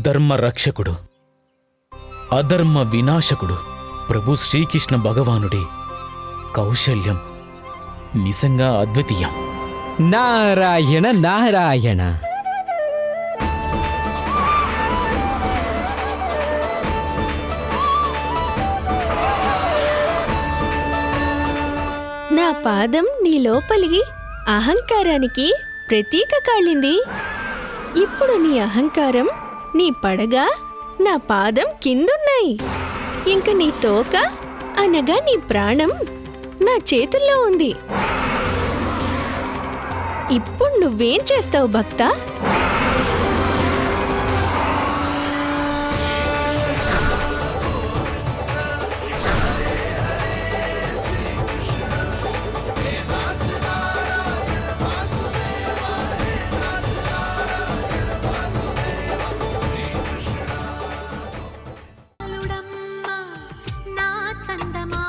ధర్మ రక్షకుడు, అధర్మ వినాశకుడు ప్రభు శ్రీకృష్ణ భగవానుడి కౌశల్యం నిజంగా అద్వితీయం. నారాయణ నారాయణ. నా పాదం నీ లోపలి అహంకారానికి ప్రతీక కాళింది. ఇప్పుడు నీ అహంకారం, నీ పడగ, నా పాదం కిందున్నాయి. ఇంక నీ తోక అనగా నీ ప్రాణం నా చేతుల్లో ఉంది. ఇప్పుడు నువ్వేం చేస్తావు భక్తా? నా చందమా